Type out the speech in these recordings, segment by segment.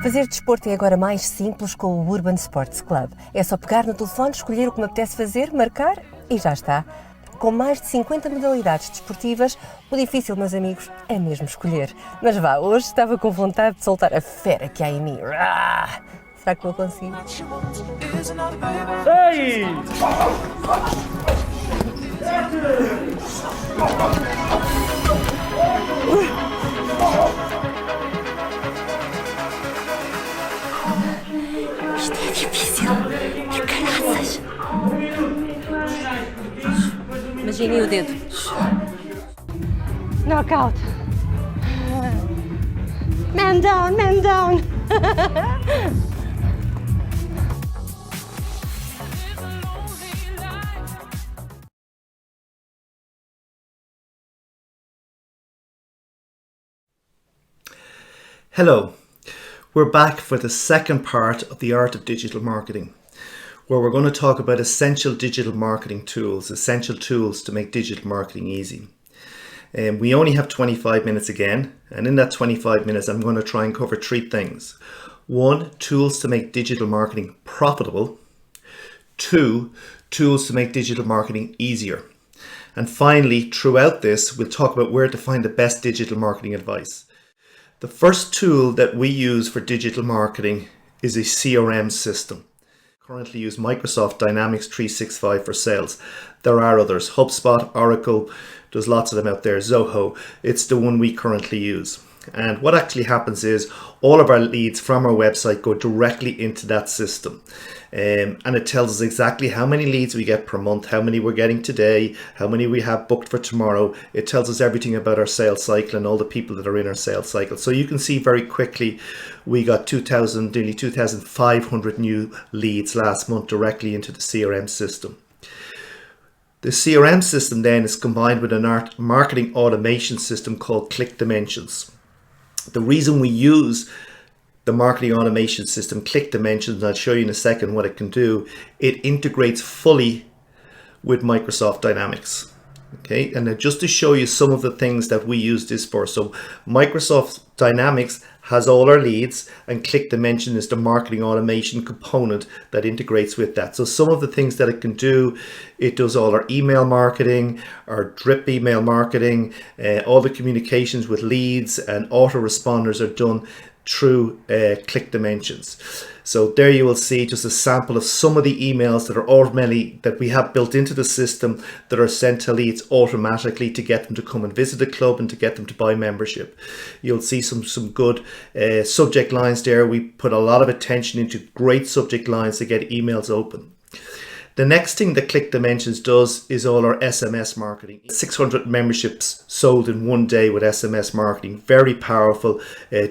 Fazer desporto é agora mais simples com o Urban Sports Club. É só pegar no telefone, escolher o que me apetece fazer, marcar e já está. Com mais de 50 modalidades desportivas, o difícil, meus amigos, é mesmo escolher. Mas vá, hoje estava com vontade de soltar a fera que há em mim. Será que vou conseguir? Ei! Isto é difícil. Que caraças. Imagine o dedo. Knockout. Man down, man down. Hello, we're back for the second part of the art of digital marketing, where we're going to talk about essential digital marketing tools, essential tools to make digital marketing easy. We only have 25 minutes again, and in that 25 minutes I'm going to try and cover three things. One, tools to make digital marketing profitable. Two, tools to make digital marketing easier. And finally, throughout this, we'll talk about where to find the best digital marketing advice. The first tool that we use for digital marketing is a CRM system. Currently use Microsoft Dynamics 365 for sales. There are others, HubSpot, Oracle, there's lots of them out there, Zoho. It's the one we currently use. And what actually happens is all of our leads from our website go directly into that system. And it tells us exactly how many leads we get per month, how many we're getting today, how many we have booked for tomorrow. It tells us everything about our sales cycle and all the people that are in our sales cycle. So you can see very quickly we got nearly 2,500 new leads last month directly into the CRM system. The CRM system then is combined with a marketing automation system called Click Dimensions. The reason we use the marketing automation system, Click Dimensions, I'll show you in a second what it can do, it integrates fully with Microsoft Dynamics. Okay, and just to show you some of the things that we use this for. So Microsoft Dynamics has all our leads, and Click Dimension is the marketing automation component that integrates with that. So some of the things that it can do, it does all our email marketing, our drip email marketing, all the communications with leads and autoresponders are done through Click Dimensions. So there you will see just a sample of some of the emails that are that we have built into the system that are sent to leads automatically to get them to come and visit the club and to get them to buy membership. You'll see some good subject lines there. We put a lot of attention into great subject lines to get emails open. The next thing that Click Dimensions does is all our SMS marketing. 600 memberships sold in one day with SMS marketing. Very powerful.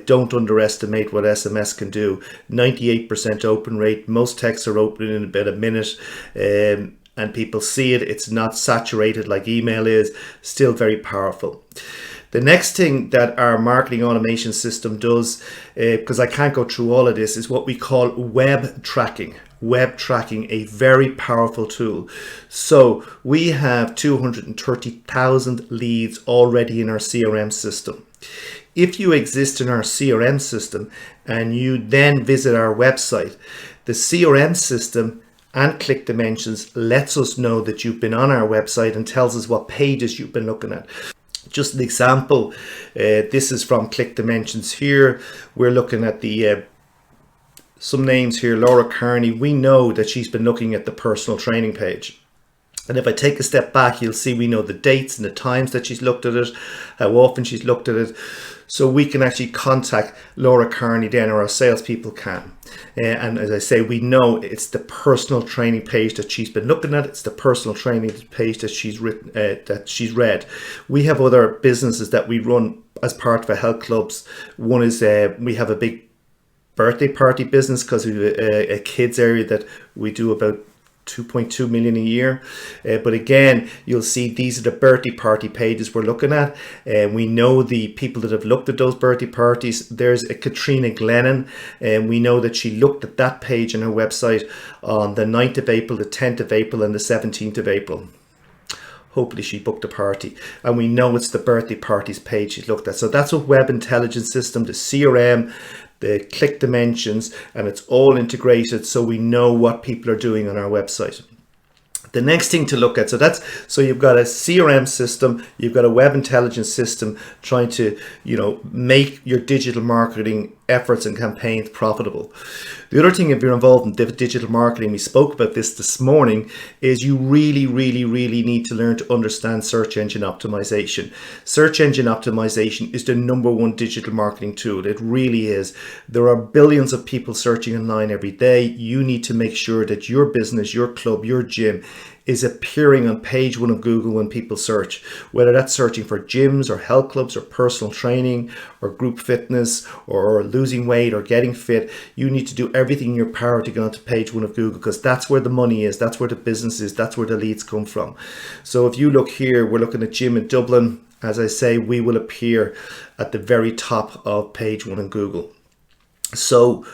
Don't underestimate what SMS can do. 98% open rate. Most texts are open in about a minute. And people see it. It's not saturated like email is. Still very powerful. The next thing that our marketing automation system does, because I can't go through all of this, is what we call web tracking. Web tracking, a very powerful tool. So we have 230,000 leads already in our CRM system. If you exist in our CRM system and you then visit our website, the CRM system and Click Dimensions lets us know that you've been on our website and tells us what pages you've been looking at. Just an example, this is from Click Dimensions here. We're looking at the some names here. Laura Kearney, we know that she's been looking at the personal training page. And if I take a step back, you'll see we know the dates and the times that she's looked at it, how often she's looked at it. So we can actually contact Laura Kearney then, or our salespeople can. And as I say, we know it's the personal training page that she's been looking at. It's the personal training page that she's written, that she's read. We have other businesses that we run as part of our health clubs. One is we have a big birthday party business because we have a kids area that we do about 2.2 million a year. But again, you'll see these are the birthday party pages we're looking at. We know the people that have looked at those birthday parties. There's a Katrina Glennon, and we know that she looked at that page on her website on the 9th of April, the 10th of April, and the 17th of April. Hopefully she booked a party, and we know it's the birthday parties page she's looked at. So that's a web intelligence system, the CRM, the click dimensions, and it's all integrated so we know what people are doing on our website. The next thing to look at, so you've got a CRM system, you've got a web intelligence system trying to, make your digital marketing efforts and campaigns profitable. The other thing, if you're involved in digital marketing, we spoke about this morning, is you really need to learn to understand search engine optimization. Search engine optimization is the number one digital marketing tool. It really is. There are billions of people searching online every day. You need to make sure that your business, your club, your gym is appearing on page one of Google when people search, whether that's searching for gyms or health clubs or personal training or group fitness or losing weight or getting fit. You need to do everything in your power to get onto page one of Google, because that's where the money is, that's where the business is, that's where the leads come from. So if you look here, we're looking at gym in Dublin. As I say, we will appear at the very top of page one in Google. So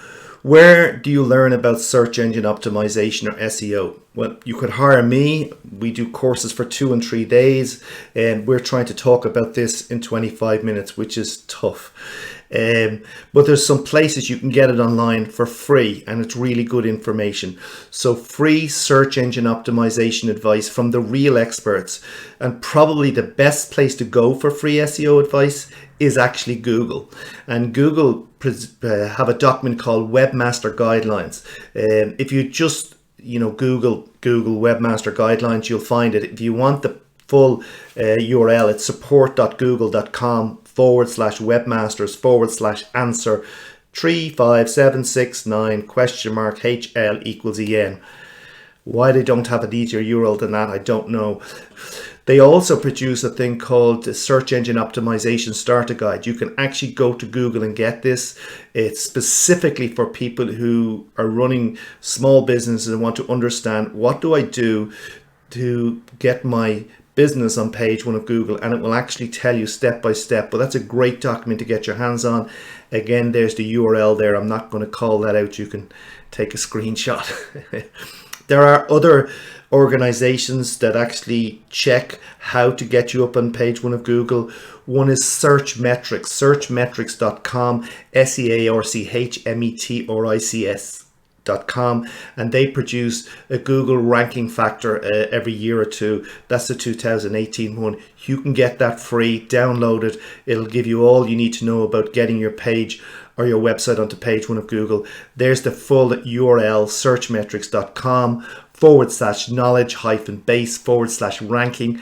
where do you learn about search engine optimization or SEO? Well, you could hire me. We do courses for 2 and 3 days, and we're trying to talk about this in 25 minutes, which is tough. But there's some places you can get it online for free, and it's really good information. So free search engine optimization advice from the real experts, and probably the best place to go for free SEO advice is actually Google. And Google have a document called Webmaster Guidelines. If you just Google Webmaster Guidelines, you'll find it. If you want the full URL, it's support.google.com/webmasters/answer 35769 HL = EN. Why they don't have an easier URL than that, I don't know. They also produce a thing called the Search Engine Optimization Starter Guide. You can actually go to Google and get this. It's specifically for people who are running small businesses and want to understand, what do I do to get my business on page one of Google? And it will actually tell you step by step. But that's a great document to get your hands on. Again, there's the URL there. I'm not going to call that out. You can take a screenshot. There are other organizations that actually check how to get you up on page one of Google. One is Searchmetrics, searchmetrics.com, searchmetrics.com, and they produce a Google ranking factor every year or two. That's the 2018 one. You can get that free, download it. It'll give you all you need to know about getting your page or your website onto page one of Google. There's the full URL, searchmetrics.com/knowledge-base/ranking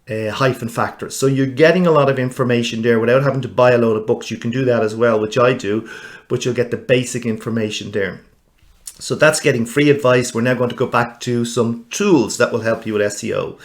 -factors. So you're getting a lot of information there without having to buy a load of books. You can do that as well, which I do, but you'll get the basic information there. So that's getting free advice. We're now going to go back to some tools that will help you with SEO.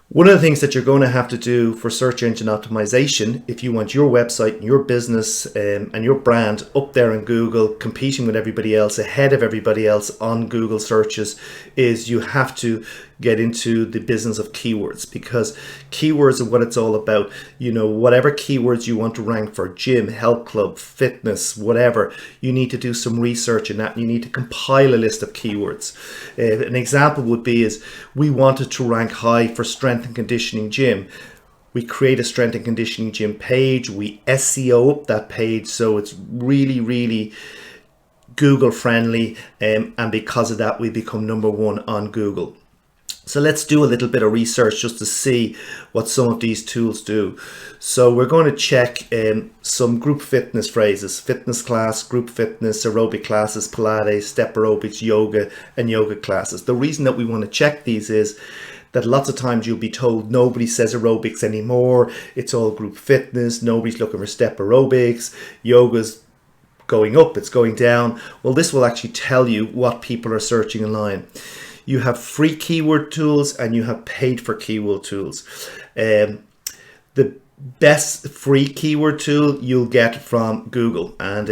One of the things that you're going to have to do for search engine optimization, if you want your website, your business and your brand up there in Google, competing with everybody else, ahead of everybody else on Google searches, is you have to get into the business of keywords, because keywords are what it's all about. Whatever keywords you want to rank for, gym, health club, fitness, whatever, you need to do some research in that, and you need to compile a list of keywords. An example would be is we wanted to rank high for strength and conditioning gym. We create a strength and conditioning gym page, we SEO up that page so it's really Google friendly, and because of that we become number one on Google. So let's do a little bit of research just to see what some of these tools do. So we're going to check some group fitness phrases: fitness class, group fitness, aerobic classes, Pilates, step aerobics, yoga, and yoga classes. The reason that we want to check these is that lots of times you'll be told nobody says aerobics anymore. It's all group fitness. Nobody's looking for step aerobics. Yoga's going up, it's going down. Well, this will actually tell you what people are searching online. You have free keyword tools and you have paid for keyword tools. The best free keyword tool you'll get from Google, and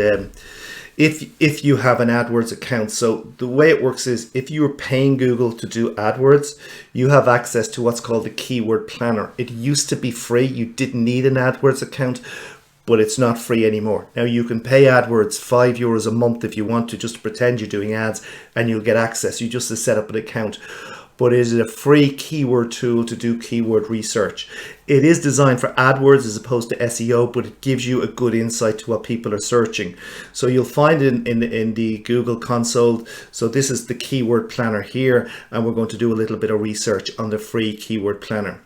if you have an AdWords account. So the way it works is, if you're paying Google to do AdWords, you have access to what's called the keyword planner. It used to be free. You didn't need an AdWords account, but it's not free anymore. Now you can pay AdWords €5 a month if you want to, just to pretend you're doing ads, and you'll get access. You just set up an account. But it is a free keyword tool to do keyword research. It is designed for AdWords as opposed to SEO, but it gives you a good insight to what people are searching. So you'll find it in the Google console. So this is the keyword planner here, and we're going to do a little bit of research on the free keyword planner.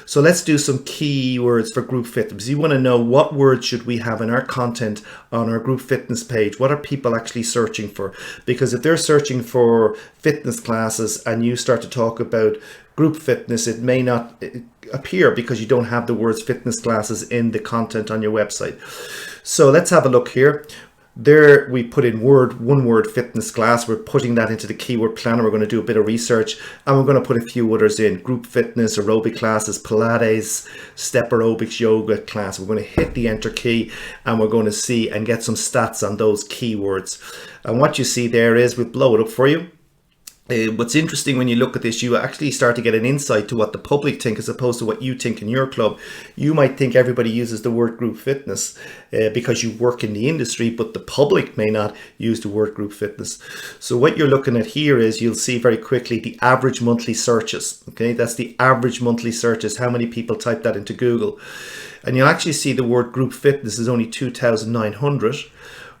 So let's do some keywords for group fitness. You want to know what words should we have in our content on our group fitness page. What are people actually searching for? Because if they're searching for fitness classes and you start to talk about group fitness, it may not appear because you don't have the words fitness classes in the content on your website. So let's have a look here. There we put in one word fitness class. We're putting that into the keyword planner. We're going to do a bit of research, and we're going to put a few others in: group fitness, aerobic classes, Pilates, step aerobics, yoga class. We're going to hit the enter key, and we're going to see and get some stats on those keywords. And what you see there is, we'll blow it up for you. What's interesting when you look at this, you actually start to get an insight to what the public think as opposed to what you think in your club. You might think everybody uses the word group fitness because you work in the industry, but the public may not use the word group fitness. So what you're looking at here is, you'll see very quickly the average monthly searches. Okay, that's the average monthly searches, how many people type that into Google. And you'll actually see the word group fitness is only 2,900.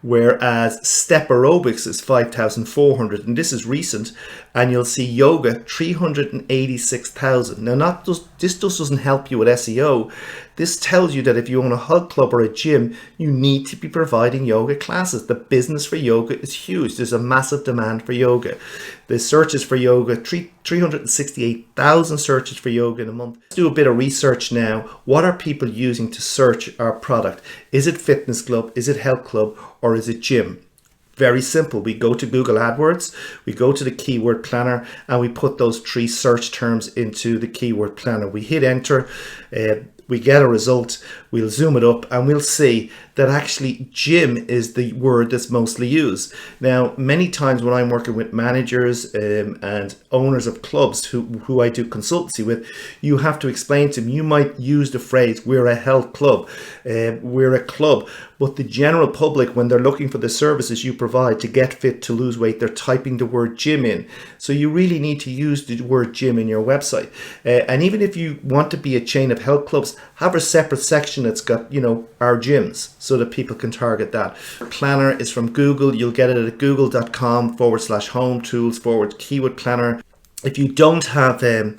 Whereas step aerobics is 5,400, and this is recent. And you'll see yoga 386,000. Now, this just doesn't help you with SEO. This tells you that if you own a health club or a gym, you need to be providing yoga classes. The business for yoga is huge. There's a massive demand for yoga. The searches for yoga, 368,000 searches for yoga in a month. Let's do a bit of research now. What are people using to search our product? Is it fitness club? Is it health club? Or is it gym? Very simple. We go to Google AdWords, we go to the keyword planner, and we put those 3 search terms into the keyword planner. We hit enter, we get a result, we'll zoom it up, and we'll see that actually gym is the word that's mostly used. Now, many times when I'm working with managers and owners of clubs who I do consultancy with, you have to explain to them, you might use the phrase, we're a health club, we're a club, but the general public, when they're looking for the services you provide to get fit, to lose weight, they're typing the word gym in. So you really need to use the word gym in your website. And even if you want to be a chain of health clubs, have a separate section that's got, our gyms, so that people can target that. Planner is from Google. You'll get it at google.com/home tools/keyword planner. If you don't have a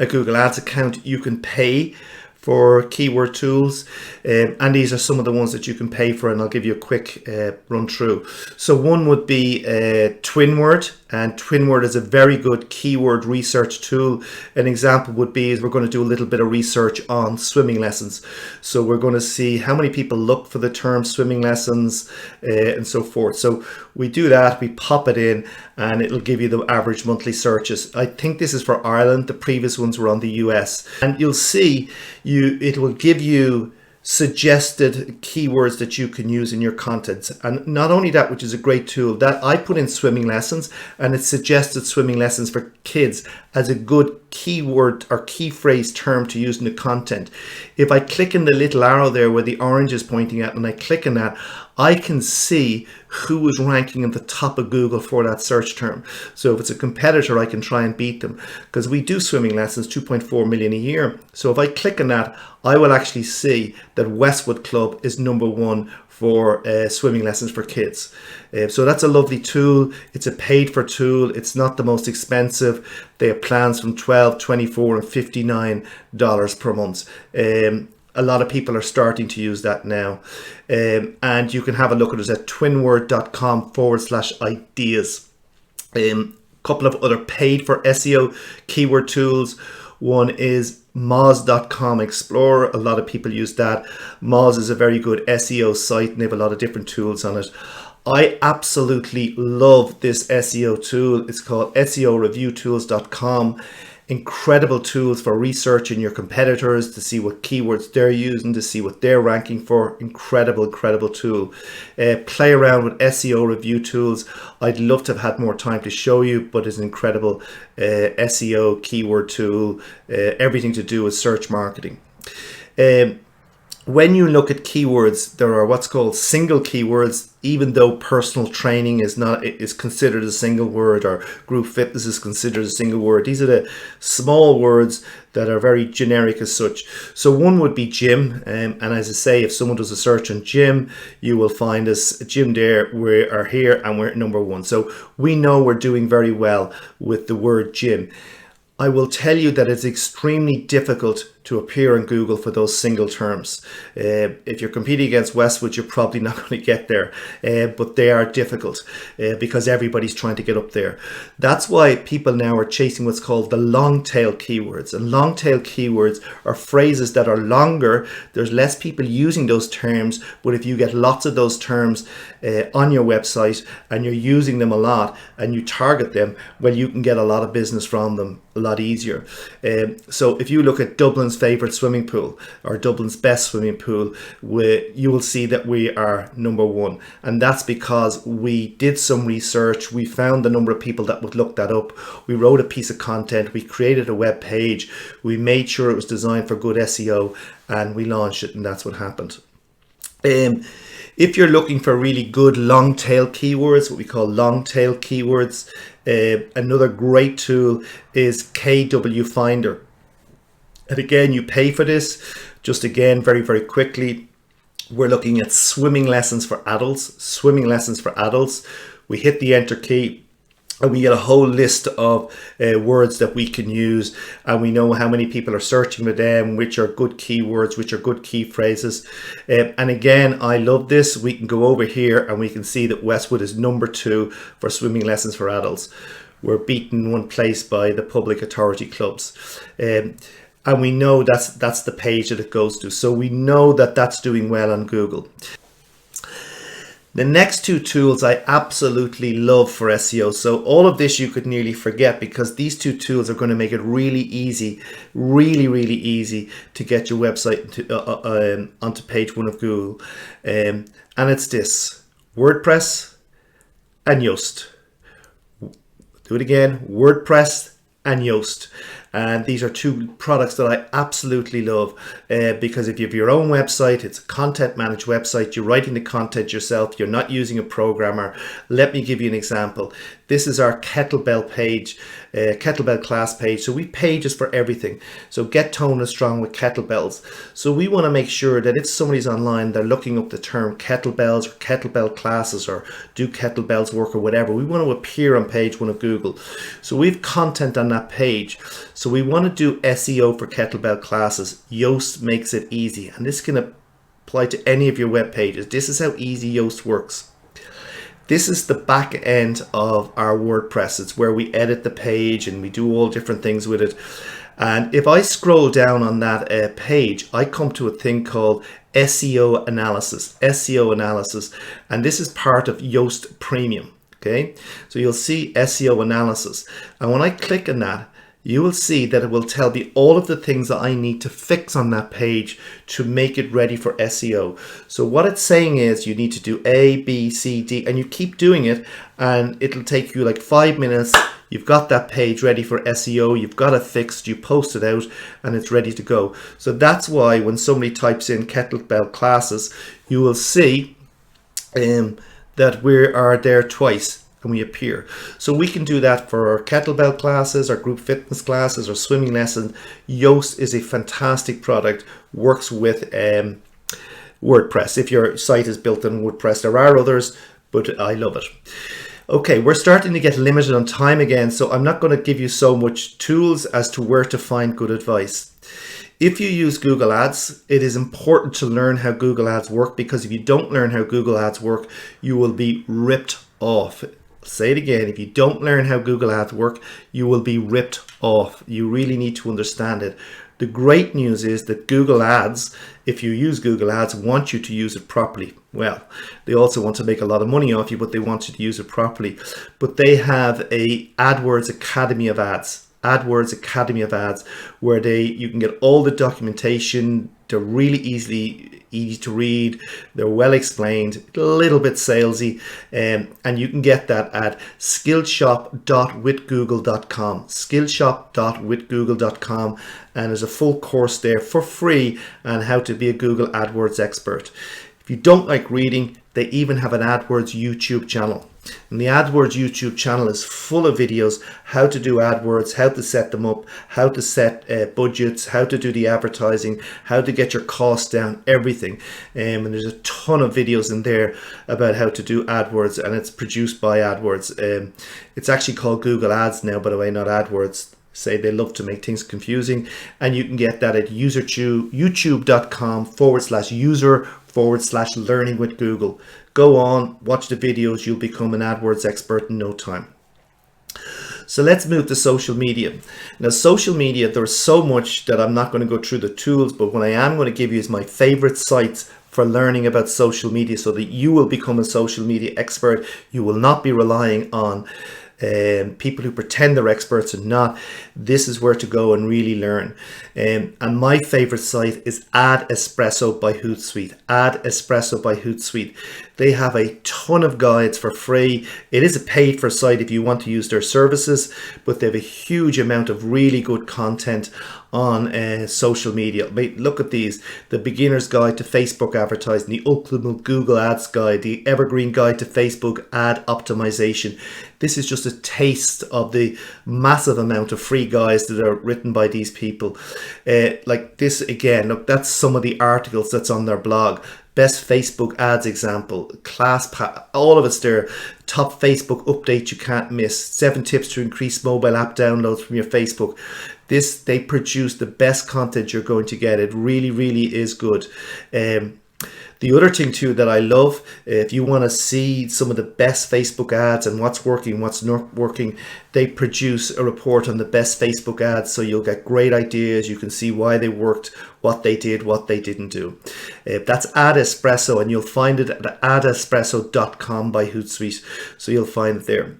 Google Ads account, you can pay for keyword tools, and these are some of the ones that you can pay for, and I'll give you a quick run through. So one would be TwinWord, and TwinWord is a very good keyword research tool. An example would be, we're going to do a little bit of research on swimming lessons. So we're going to see how many people look for the term swimming lessons and so forth. So we do that, we pop it in, and it'll give you the average monthly searches. I think this is for Ireland. The previous ones were on the US. And you'll see it will give you suggested keywords that you can use in your content. And not only that, which is a great tool, that I put in swimming lessons, and it suggested swimming lessons for kids as a good keyword or key phrase term to use in the content. If I click in the little arrow there where the orange is pointing at, and I click on that, I can see who is ranking at the top of Google for that search term. So if it's a competitor, I can try and beat them, because we do swimming lessons, 2.4 million a year. So if I click on that, I will actually see that Westwood Club is #1 for swimming lessons for kids. So that's a lovely tool. It's a paid for tool. It's not the most expensive. They have plans from $12, $24, and $59 per month. A lot of people are starting to use that now. And you can have a look at us at twinword.com/ideas. Couple of other paid for SEO keyword tools. One is Moz.com Explorer. A lot of people use that. Moz is a very good SEO site, and they have a lot of different tools on it. I absolutely love this SEO tool. It's called SEOreviewtools.com. Incredible tools for researching your competitors, to see what keywords they're using, to see what they're ranking for. Incredible tool. Play around with SEO review tools. I'd love to have had more time to show you, but it's an incredible SEO keyword tool. Everything to do with search marketing. when you look at keywords, there are what's called single keywords, even though personal training is considered a single word, or group fitness is considered a single word. These are the small words that are very generic as such. So one would be gym, and as I say, if someone does a search on gym, you will find us gym there. We are here and we're at number 1. So we know we're doing very well with the word gym. I will tell you that it's extremely difficult to appear on Google for those single terms. If you're competing against Westwood, you're probably not going to get there, but they are difficult because everybody's trying to get up there. That's why people now are chasing what's called the long tail keywords. And long tail keywords are phrases that are longer. There's less people using those terms, but if you get lots of those terms on your website and you're using them a lot and you target them, well, you can get a lot of business from them a lot easier. So if you look at Dublin's favorite swimming pool or Dublin's best swimming pool, you will see that we are number 1, and that's because we did some research. We found the number of people that would look that up. We wrote a piece of content, we created a web page, we made sure it was designed for good SEO, and we launched it, and that's what happened. If you're looking for really good long tail keywords, what we call long tail keywords, another great tool is KW Finder. And again, you pay for this. Just again, very, very quickly, we're looking at swimming lessons for adults. Swimming lessons for adults. We hit the enter key and we get a whole list of words that we can use, and we know how many people are searching for them, which are good keywords, which are good key phrases. And again, I love this. We can go over here and we can see that Westwood is number 2 for swimming lessons for adults. We're beaten one place by the public authority clubs. And we know that's the page that it goes to. So we know that that's doing well on Google. The next 2 tools I absolutely love for SEO. So all of this you could nearly forget, because these 2 tools are going to make it really easy, really easy to get your website onto page 1 of Google. And it's this: WordPress and Yoast. Do it again: WordPress and Yoast. And these are 2 products that I absolutely love, because if you have your own website, it's a content managed website, you're writing the content yourself, you're not using a programmer. Let me give you an example. This is our kettlebell page, kettlebell class page. So we pages for everything. So get toned and strong with kettlebells. So we want to make sure that if somebody's online, they're looking up the term kettlebells or kettlebell classes or do kettlebells work or whatever, we want to appear on page 1 of Google. So we've content on that page. So we want to do SEO for kettlebell classes. Yoast makes it easy, and this can apply to any of your web pages. This is how easy Yoast works. This is the back end of our WordPress. It's where we edit the page and we do all different things with it. And if I scroll down on that page, I come to a thing called SEO analysis. SEO analysis, and this is part of Yoast Premium. Okay, so you'll see SEO analysis, and when I click on that, you will see that it will tell me all of the things that I need to fix on that page to make it ready for SEO. So what it's saying is you need to do A, B, C, D, and you keep doing it, and it'll take you like 5 minutes. You've got that page ready for SEO, you've got it fixed, you post it out, and it's ready to go. So that's why when somebody types in kettlebell classes, you will see that we are there twice. And we appear. So we can do that for our kettlebell classes, our group fitness classes, or swimming lessons. Yoast is a fantastic product, works with WordPress. If your site is built on WordPress, there are others, but I love it. Okay, we're starting to get limited on time again, so I'm not going to give you so much tools as to where to find good advice. If you use Google Ads, it is important to learn how Google Ads work, because if you don't learn how Google Ads work, you will be ripped off. Say it again, if you don't learn how Google Ads work, you will be ripped off. You really need to understand it. The great news is that Google Ads, if you use Google Ads, want you to use it properly. Well, they also want to make a lot of money off you, but they want you to use it properly. But they have a AdWords Academy of Ads. AdWords Academy of Ads, where you can get all the documentation. They're really easy to read. They're well explained, a little bit salesy, and you can get that at skillshop.withgoogle.com. Skillshop.withgoogle.com, and there's a full course there for free on how to be a Google AdWords expert. If you don't like reading, they even have an AdWords YouTube channel. And the AdWords YouTube channel is full of videos, how to do AdWords, how to set them up, how to set budgets, how to do the advertising, how to get your costs down, everything. And there's a ton of videos in there about how to do AdWords, and it's produced by AdWords. It's actually called Google Ads now, by the way, not AdWords. Say they love to make things confusing, and you can get that at youtube.com/user/learning with Google. Go on, watch the videos, you'll become an AdWords expert in no time. So let's move to social media. Now, social media, there's so much that I'm not going to go through the tools, but what I am going to give you is my favorite sites for learning about social media so that you will become a social media expert. You will not be relying on people who pretend they're experts and not. This is where to go and really learn. And my favorite site is Ad Espresso by Hootsuite. Ad Espresso by Hootsuite. They have a ton of guides for free. It is a paid for site if you want to use their services, but they have a huge amount of really good content on social media. Look at these: the beginner's guide to Facebook advertising, the ultimate Google Ads guide, the evergreen guide to Facebook ad optimization. This is just a taste of the massive amount of free guides that are written by these people. Like this again, look, that's some of the articles that's on their blog. Best Facebook ads example, all of it's there. Top Facebook updates you can't miss. 7 tips to increase mobile app downloads from your Facebook. They produce the best content you're going to get. It really, really is good. The other thing too that I love, if you want to see some of the best Facebook ads and what's working, what's not working, they produce a report on the best Facebook ads, so you'll get great ideas. You can see why they worked, what they did, what they didn't do. That's Ad Espresso, and you'll find it at adespresso.com by Hootsuite, so you'll find it there.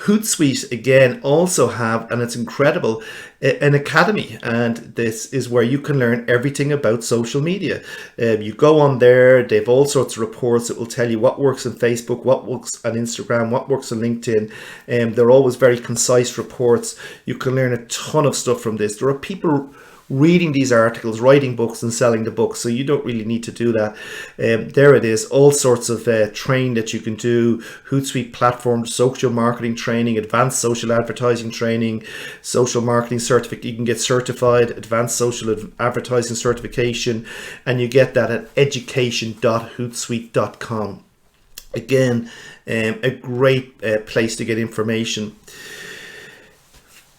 Hootsuite again also have, and it's incredible, an academy, and this is where you can learn everything about social media. You go on there, they've all sorts of reports that will tell you what works on Facebook, what works on Instagram, what works on LinkedIn. They're always very concise reports. You can learn a ton of stuff from this. There are people reading these articles, writing books and selling the books, so you don't really need to do that. There it is, all sorts of training that you can do. Hootsuite platform, social marketing training, advanced social advertising training, social marketing certificate. You can get certified, advanced social advertising certification, and you get that at education.hootsuite.com. Again, a great place to get information.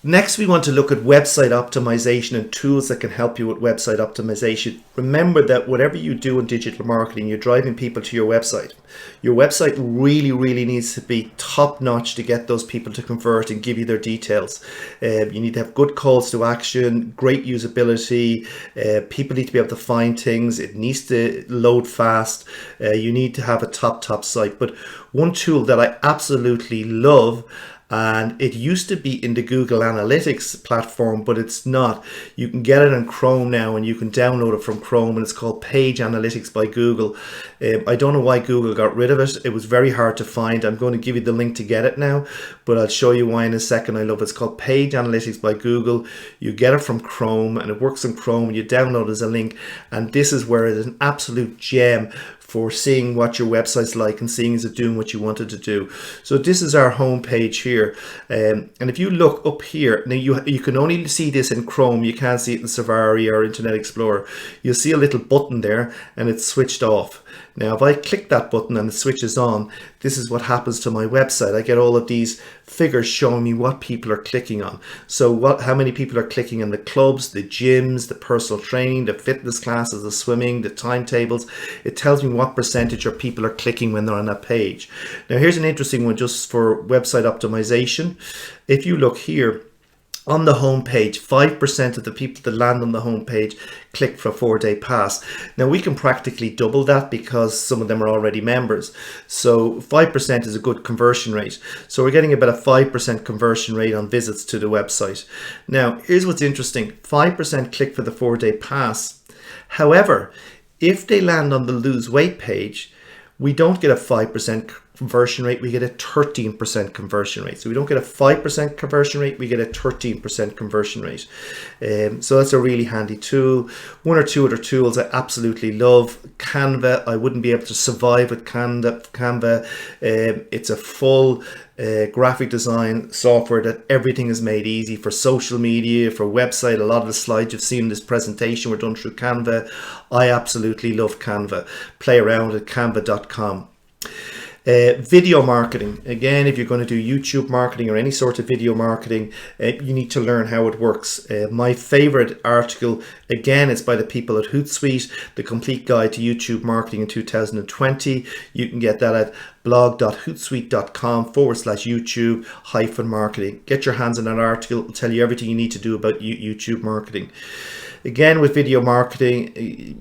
Next, we want to look at website optimization and tools that can help you with website optimization. Remember that whatever you do in digital marketing, you're driving people to your website. Your website really, really needs to be top notch to get those people to convert and give you their details. You need to have good calls to action, great usability. People need to be able to find things. It needs to load fast. You need to have a top site. But one tool that I absolutely love, and it used to be in the Google Analytics platform, but it's not. You can get it on Chrome now, and you can download it from Chrome, and it's called Page Analytics by Google. I don't know why Google got rid of it. It was very hard to find. I'm going to give you the link to get it now, but I'll show you why in a second. I love it. It's called Page Analytics by Google. You get it from Chrome, and it works on Chrome, and you download it as a link, and this is where it is an absolute gem for seeing what your website's like and seeing is it doing what you wanted to do. So this is our home page here, and if you look up here, now you can only see this in Chrome. You can't see it in Safari or Internet Explorer. You'll see a little button there, and it's switched off. Now if I click that button and it switches on, this is what happens to my website. I get all of these figures showing me what people are clicking on. So how many people are clicking on the clubs, the gyms, the personal training, the fitness classes, the swimming, the timetables. It tells me what percentage of people are clicking when they're on that page. Now here's an interesting one just for website optimization. If you look here, On the homepage, 5% of the people that land on the homepage click for a 4-day pass. Now we can practically double that because some of them are already members. So 5% is a good conversion rate. So we're getting about a 5% conversion rate on visits to the website. Now here's what's interesting. 5% click for the 4-day pass. However, if they land on the lose weight page, we don't get a 5% conversion rate, we get a 13% conversion rate. So we don't get a 5% conversion rate, we get a 13% conversion rate. So that's a really handy tool. One or two other tools I absolutely love. Canva, I wouldn't be able to survive with Canva. It's a full graphic design software that everything is made easy for social media, for website. A lot of the slides you've seen in this presentation were done through Canva. I absolutely love Canva. Play around at canva.com. Video marketing. Again, if you're going to do YouTube marketing or any sort of video marketing, you need to learn how it works. My favorite article, again, is by the people at Hootsuite, The Complete Guide to YouTube Marketing in 2020. You can get that at blog.hootsuite.com/YouTube-marketing. Get your hands on that article. It'll tell you everything you need to do about YouTube marketing. Again, with video marketing,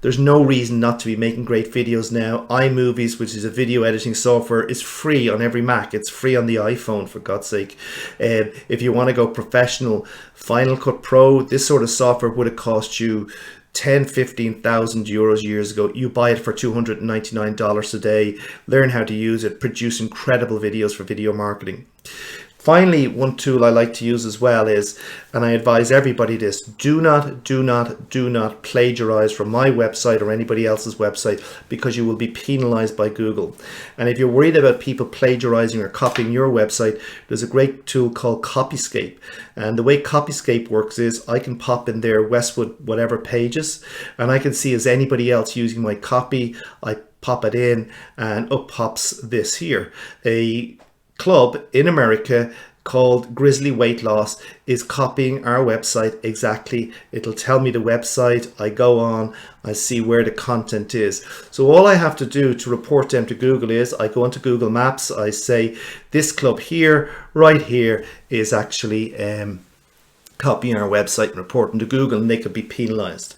there's no reason not to be making great videos now. iMovies, which is a video editing software, is free on every Mac. It's free on the iPhone, for God's sake. If you want to go professional, Final Cut Pro, this sort of software would have cost you 10,000-15,000 euros years ago. You buy it for $299 a day. Learn how to use it. Produce incredible videos for video marketing. Finally, one tool I like to use as well is, and I advise everybody this, do not plagiarize from my website or anybody else's website, because you will be penalized by Google. And if you're worried about people plagiarizing or copying your website, there's a great tool called Copyscape. And the way Copyscape works is I can pop in there Westwood whatever pages, and I can see is anybody else using my copy. I pop it in and up pops this here. A club in America called Grizzly Weight Loss is copying our website exactly. It'll tell me the website. I go on, I see where the content is. So all I have to do to report them to Google is I go into Google Maps, I say this club here, right here, is actually copying our website and reporting to Google, and they could be penalized.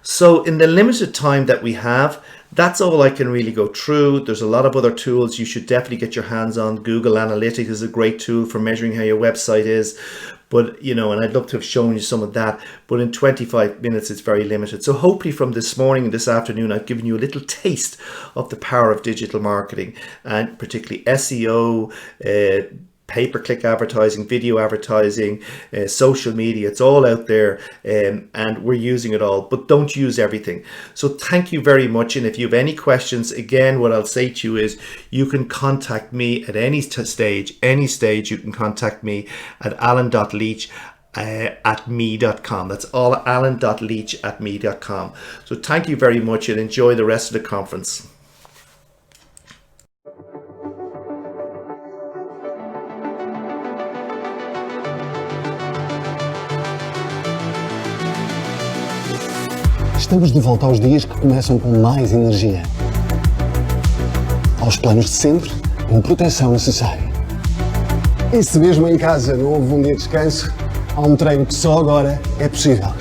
So in the limited time that we have, that's all I can really go through. There's a lot of other tools you should definitely get your hands on. Google Analytics is a great tool for measuring how your website is. But, and I'd love to have shown you some of that. But in 25 minutes, it's very limited. So hopefully from this morning and this afternoon, I've given you a little taste of the power of digital marketing, and particularly SEO, pay-per-click advertising, video advertising, social media. It's all out there, and we're using it all, but don't use everything. So thank you very much. And if you have any questions, again, what I'll say to you is you can contact me at any stage. You can contact me at alan.leach@me.com. That's all, alan.leach@me.com. So thank you very much, and enjoy the rest of the conference. Estamos de volta aos dias que começam com mais energia. Aos planos de sempre, com proteção necessária. E se mesmo em casa não houve um dia de descanso, há um treino que só agora é possível.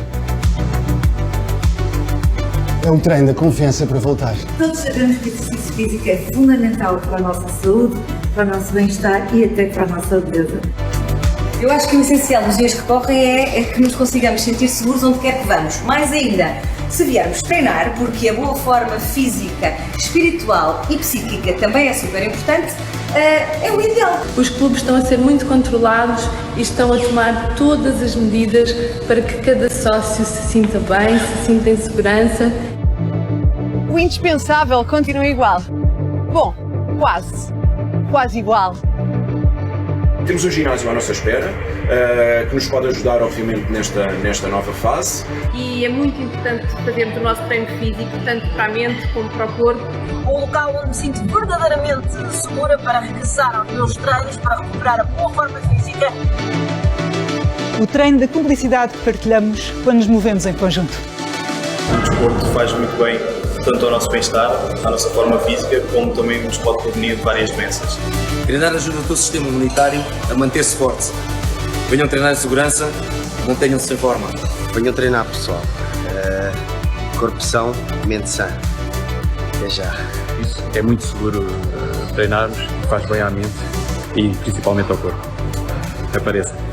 É o treino da confiança para voltar. Todos sabemos que o exercício físico é fundamental para a nossa saúde, para o nosso bem-estar e até para a nossa beleza. Eu acho que o essencial dos dias que correm é que nos consigamos sentir seguros onde quer que vamos. Mais ainda, se viermos treinar, porque a boa forma física, espiritual e psíquica também é super importante, é o ideal. Os clubes estão a ser muito controlados e estão a tomar todas as medidas para que cada sócio se sinta bem, se sinta em segurança. O indispensável continua igual. Bom, quase igual. Temos um ginásio à nossa espera, que nos pode ajudar, obviamente, nesta nova fase. E é muito importante fazermos o nosso treino físico, tanto para a mente como para o corpo. Um local onde me sinto verdadeiramente segura para regressar aos meus treinos, para recuperar a boa forma física. O treino da cumplicidade que partilhamos quando nos movemos em conjunto. O desporto faz muito bem, tanto ao nosso bem-estar, à nossa forma física, como também nos pode prevenir de várias doenças. Treinar ajuda o teu sistema imunitário a manter-se forte. Venham treinar em segurança, mantenham-se em forma. Venham treinar, pessoal. Corpo são, mente sã. Até já. É muito seguro treinarmos, faz bem à mente e principalmente ao corpo. Apareça.